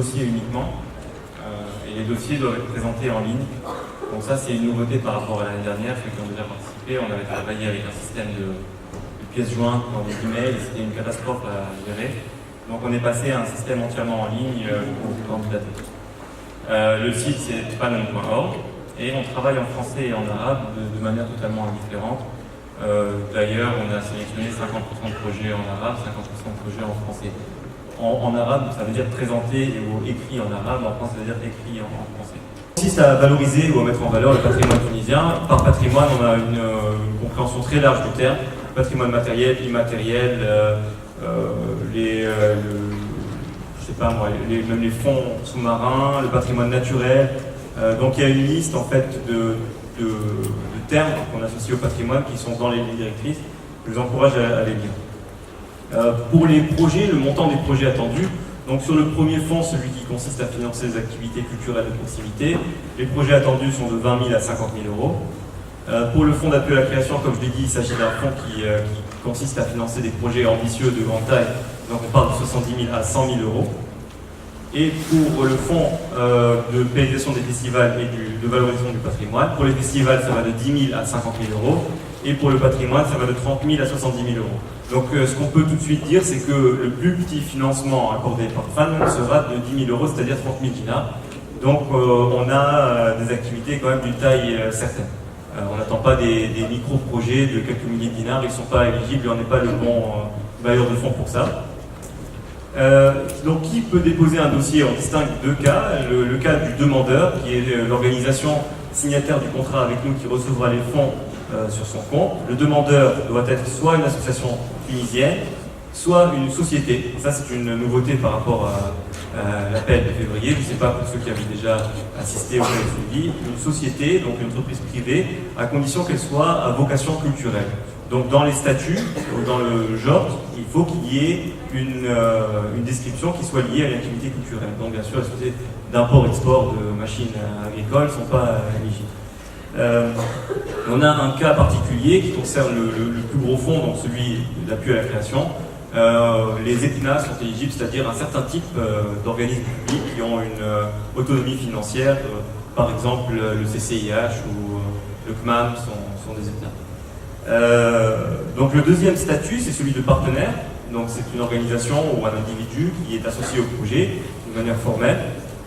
dossiers uniquement. Et les dossiers doivent être présentés en ligne. Donc ça, c'est une nouveauté par rapport à l'année dernière. Ceux qui ont déjà participé, on avait travaillé avec un système de pièces jointes dans les emails. C'était une catastrophe à gérer. Donc on est passé à un système entièrement en ligne pour candidater. Le site, c'est panem.org. Et on travaille en français et en arabe de manière totalement différente. D'ailleurs, on a sélectionné 50% de projets en arabe, 50% de projets en français. En arabe, ça veut dire présenter ou écrit en arabe, en français, ça veut dire écrit en français. On consiste à valoriser ou à mettre en valeur le patrimoine tunisien. Par patrimoine, on a une compréhension très large du terme. Patrimoine matériel, immatériel, je sais pas moi, même les fonds sous-marins, le patrimoine naturel. Donc il y a une liste en fait de termes qu'on associe au patrimoine qui sont dans les lignes directrices. Je vous encourage à les lire. Pour les projets, le montant des projets attendus, donc sur le premier fonds, celui qui consiste à financer les activités culturelles de proximité, les projets attendus sont de 20 000 à 50 000 euros. Pour le fonds d'appui à la création, comme je l'ai dit, il s'agit d'un fonds qui consiste à financer des projets ambitieux de grande taille, donc on parle de 70 000 à 100 000 euros. Et pour le fonds de pérennisation des festivals et de valorisation du patrimoine, pour les festivals, ça va de 10 000 à 50 000 euros, et pour le patrimoine, ça va de 30 000 à 70 000 euros. Donc ce qu'on peut tout de suite dire, c'est que le plus petit financement accordé par FAN sera de 10 000 euros, c'est-à-dire 30 000 dinars. Donc on a des activités quand même d'une taille certaine. On n'attend pas des micro-projets de quelques milliers de dinars, ils ne sont pas éligibles et on n'est pas le bon bailleur de fonds pour ça. Donc qui peut déposer un dossier? On distingue deux cas. Le cas du demandeur, qui est l'organisation signataire du contrat avec nous qui recevra les fonds sur son compte. Le demandeur doit être soit une association tunisienne, soit une société. Ça, c'est une nouveauté par rapport à l'appel de février. Je ne sais pas pour ceux qui avaient déjà assisté au suivi. Une société, donc une entreprise privée, à condition qu'elle soit à vocation culturelle. Donc dans les statuts, ou dans le JORT, il faut qu'il y ait une description qui soit liée à l'activité culturelle. Donc bien sûr, les sociétés d'import-export de machines agricoles ne sont pas éligibles. On a un cas particulier qui concerne le plus gros fonds, donc celui d'appui à la création. Les EPNA sont éligibles, c'est-à-dire un certain type d'organismes publics qui ont une autonomie financière. Par exemple, le CCIH ou le CMAM sont des EPNA. Donc le deuxième statut, c'est celui de partenaire. Donc c'est une organisation ou un individu qui est associé au projet de manière formelle.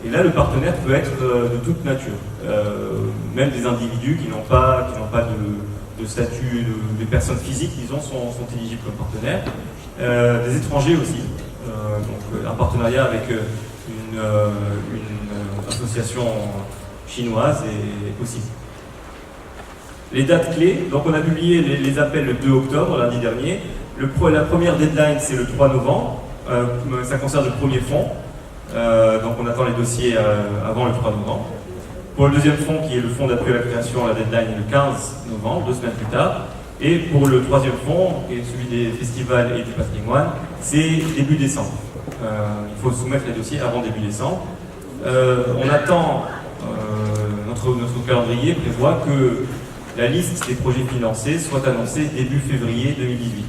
Et là, le partenaire peut être de toute nature. Même des individus qui n'ont pas de statut, des personnes physiques, disons, sont éligibles comme partenaires. Des étrangers aussi. Donc un partenariat avec une association chinoise est possible. Les dates clés, donc on a publié les appels le 2 octobre, lundi dernier. La première deadline, c'est le 3 novembre. Ça concerne le premier fonds. Donc on attend les dossiers avant le 3 novembre. Pour le deuxième fonds, qui est le fonds d'appui à la création, la deadline est le 15 novembre, 2 semaines plus tard. Et pour le troisième fonds, qui est celui des festivals et du patrimoine, c'est début décembre. Il faut soumettre les dossiers avant début décembre. On attend, notre calendrier prévoit que la liste des projets financés soit annoncée début février 2018.